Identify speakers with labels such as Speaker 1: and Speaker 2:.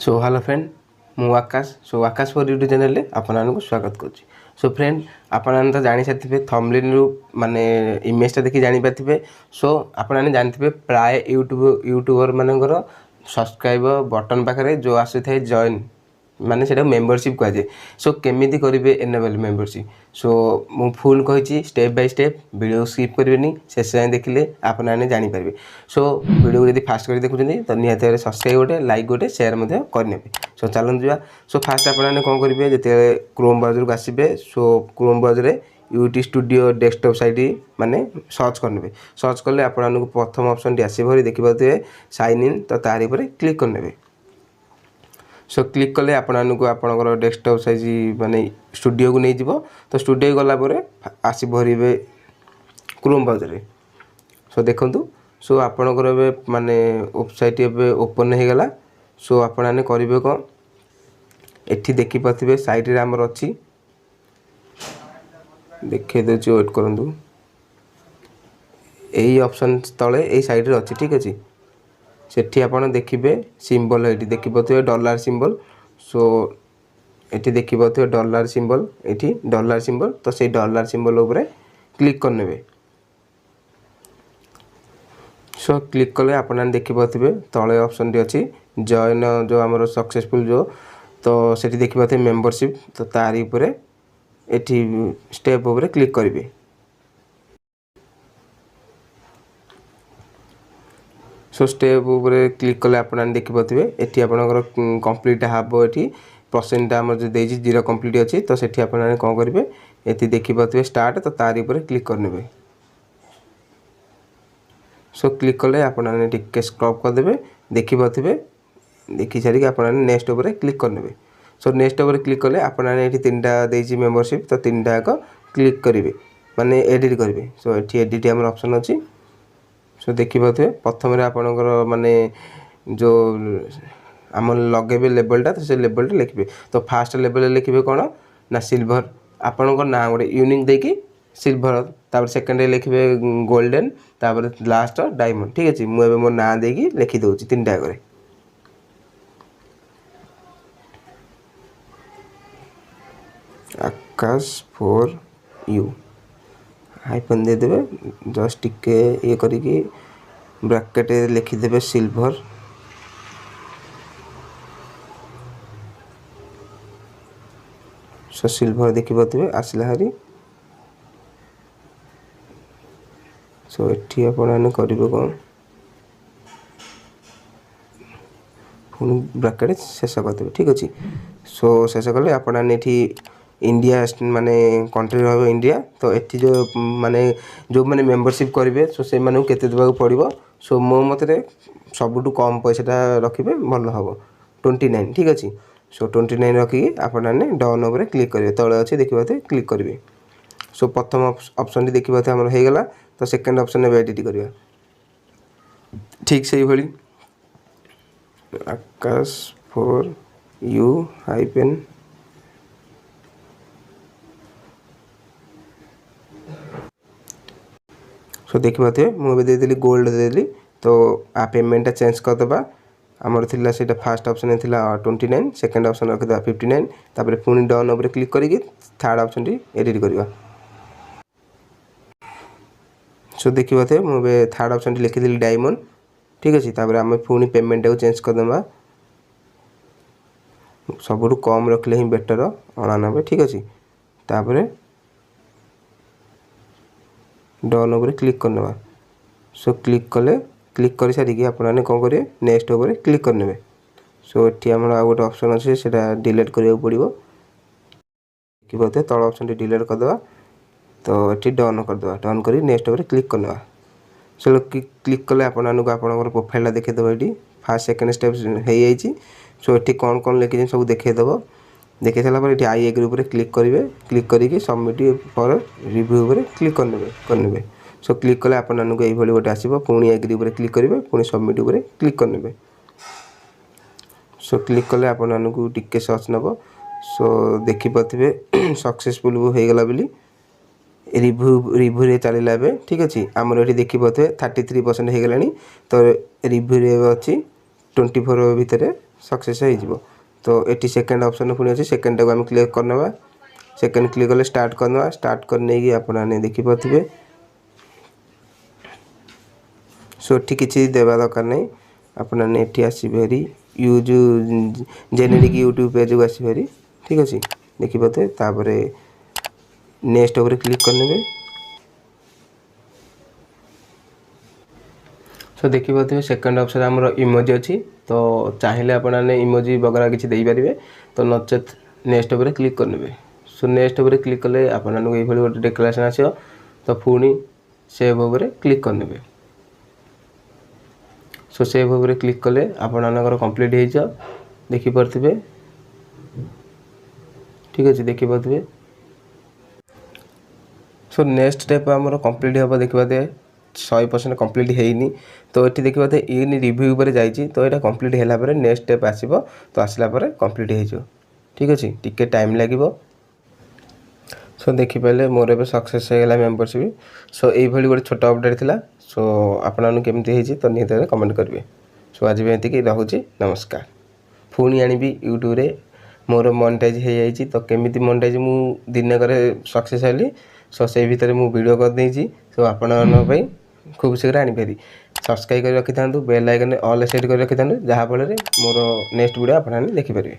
Speaker 1: So hello friend मु Akash Akash for YouTube channel आपको स्वागत करुँची। सो फ्रेंड आपने तो जानी सारे थंबनेल रु माने इमेजटा देखि जानी पारे। सो आपने जानते प्राय यूट्यूबर मानकर सब्सक्राइब बटन पाखे जो आसी था जॉइन माने से मेंबरशिप कहुए। सो केमिति करेंगे एनेबल मेंबरशिप। सो मु फुल कही step by step video skip करेंगे शेष जाए देखिले आपने जानीपारे। सो वीडियो को फास्ट कर देखुं तो निहत सब्सक्राइब गोटे लाइक गोटे शेयर करने। सो चलते जा। सो फास्ट आपने कौन करेंगे जिते क्रोम ब्राउजर को आसबे। So Chrome browser YouTube studio desktop site माने सर्च करने। सर्च कले आपको प्रथम ऑप्शन टी आसो देखिए साइन इन तो तारी पर क्लिक करने। सो क्लिक कले आपको आपंकर डेस्कटॉप साइज माने स्टूडियो को नहीं जीव। तो स्टूडियो गलापर आसी भरवे क्रोम ब्राउजर। सो देखु सो आपणकर माने वेबसाइट ओपन हो गला। सो आपने करेंगे कौन एठी देखी पारे साइट रे आमर अच्छी देखे दूसरी वेट करूँ यही ऑप्शन तले यही साइड रे अच्छी ठीक अच्छे सेठी आपन देखिए सिंबल ये देखी पारे डॉलर सिंबल। सो ये देखी पारे डॉलर सिंबल ये डॉलर सिंबल तो से डॉलर सिंबल उपरे क्लिक करने। सो क्लिक कले आपने देखी पारे तले ऑप्शन टी अच्छी जॉइन जो आमर सक्सेसफुल जो तो सेठी देखी पारे मेंबरशिप तो तारी उपरे एठी स्टेप उपरे क्लिक करेंगे। सो स्टेप उपरे क्लिक कले आपने देखी पारे ये आपंकर कंप्लीट हाब ये परसेंटा आम जो 0 कंप्लीट अच्छी तो सेठी आपने कौन करेंगे ये देखी पारे स्टार्ट तो तारी उपरे क्लिक करने। सो क्लिक कले आपने टिके स्क्रॉल करदे देखी पारे देखी सारिक आपने नेक्स्ट उपरे क्लिक करने। सो नेक्स्ट उपरे क्लिक कले आपने ये 3टा देजी मेंबरशिप तो 3टा जाक क्लिक करेंगे माने एडिट करेंगे। सो ये एडिट आम ऑप्शन अच्छी। सो देखी पारे प्रथम आपणकर माने जो आम लगे लेवलटा तो से लेवलटा लिखे। तो फास्ट लेवल लिखे कौन ना सिल्वर आपणकर ना गोटे यूनिक देकी सिल्वर तापर सेकेंड लिखे गोल्डन तापर लास्ट डायमंड ठीक अच्छे। मुझे मो ना देकी लिखी दूसरी 3टा जाक आकाश फॉर यू हाइफन दे देवे जस्ट टिके ये करिकी ब्रैकेट लिखिदेवे सिल्वर। सो सिल्वर देखी पारे आसला हारी। सो ये आपने करेंगे कौन पुणी ब्रैकेट शेष करदे ठीक अच्छे। सो शेष कले आपने इंडिया माने कंट्री रहा इंडिया तो ये जो माने जो मैंने मेंबरशिप करेंगे सो से केते देवाक पड़ो। सो मो मत सबुठ कम पैसा रखिए भल हम 29 ठीक अच्छे। सो 29 रखिकी आपने डन उपर क्लिक करेंगे तले अच्छे देखी पारे क्लिक करेंगे। सो प्रथम ऑप्शन टी देखी पारे आम होगा तो सेकेंड ऑप्शन एडिट करवा ठीक से भाई आकाश फॉर यू हाइपेन सो देखी पारे मुझे देदेली गोल्ड देदेली तो आ पेमेंटा चेंज करदे आमर थिला सेटा फास्ट ऑप्शन थिला 29 सेकेंड ऑप्शन रखिदा 59 तापर पुणी डन उपर क्लिक करिकी थर्ड ऑप्शन टी एडिट करवा। सो देखी पारे मुझे थर्ड ऑप्शन टी लिखिदेली डायमंड ठीक अच्छे। तापर आम पुणी पेमेंटा को चेंज करदे सबुठ कम रखले ही बेटर 99 ठीक अच्छे। तापर डन उपर क्लिक करने। सो क्लिक कले क्लिक कर सारिकी आपने कौन करेंगे नेक्स्ट उपर क्लिक करने। सो ये आम आ गए ऑप्शन अच्छे से डिलीट करा पड़ो कि पारे तल ऑप्शन टी डिलीट करदे तो ये डन करदे डन कर नेक्स्ट उपर क्लिक करने। सो क्लिक कले आपंकर प्रोफाइल देखीदेव ये फास्ट सेकेंड स्टेप हो जाइए। सो ये कौन कौन लिखी सब देखीदेव देखे सारापर ये आई एग्री उपर क्लिक करेंगे क्लिक करके सबमिट फॉर रिव्यू उपर क्लिक करने। सो क्लिक कले आपको ये गोटे आसो पुणी एग्री उपर क्लिक करेंगे पुणी सबमिट उपर क्लिक करने। सो क्लिक कले आपको टिके सर्च नब। सो देखी पारे सक्सेसफुल होगला बोली रिव्यू चलला ठीक अच्छे। आमर ये देखी पारे 33% होगला तो रिव्यू अच्छी 24 भितर सक्सेस हो तो ये सेकेंड ऑप्शन पुणी अच्छे सेकेंड टाक आम क्लिक करना सेकेंड क्लिक कले स्टार्ट करना स्टार्ट करने आपने देखिपे सो ये किसी देवा दरकार नहीं आपने ये आसबेरी यूज जेनेरिक यूट्यूब पेज को आसबेरी ठीक अच्छे देखिपे तापर नेक्स्ट उपर क्लिक करने सो देखिपे सेकेंड ऑप्शन आमर इमोजी अच्छी तो चाहिए आपने इमोजी वगैरह किसी देपारे तो नचेत नेक्स्ट उपर क्लिक करने सो नेक्स्ट उपर क्लिक कले आपको ये गोटे डेक्लारेशन आसो तो पुणी सेव उपर क्लिक करने सो सेव उपर क्लिक कले आपणकर कंप्लीट हो देखिपे ठीक अच्छे देखिपे सो नेक्स्ट स्टेप आमर कंप्लीट हम देखिए 100% कंप्लीट होनी तो ये देखिए इन रिव्यू पर जाइए तो यहाँ कंप्लीट है नेक्स्ट स्टेप आसो तो आसला कंप्लीट हो ठीक अच्छे टिके टाइम लगे सो देखिपारे मोर ए सक्सेस होगा मेम्बरशिप सो ये गोटे छोट अपडेट था सो आपन केमती तो निहत कमेंट करेंगे सो आज भी ये रोचे नमस्कार पुणी आनी यूट्यूब रे मोर मोनेटाइज हो जाए तो केमी मोनेटाइज मु दिन करे सक्सेस हेली सो से भितर मु वीडियो करदे सो आपण खूब शीघ्र आनीपारी सब्सक्राइब कर रखी था बेल आइकन ऑल सेट कर रखी था जहाँफल मोर नेक्स्ट वीडियो आपने देखिपारे।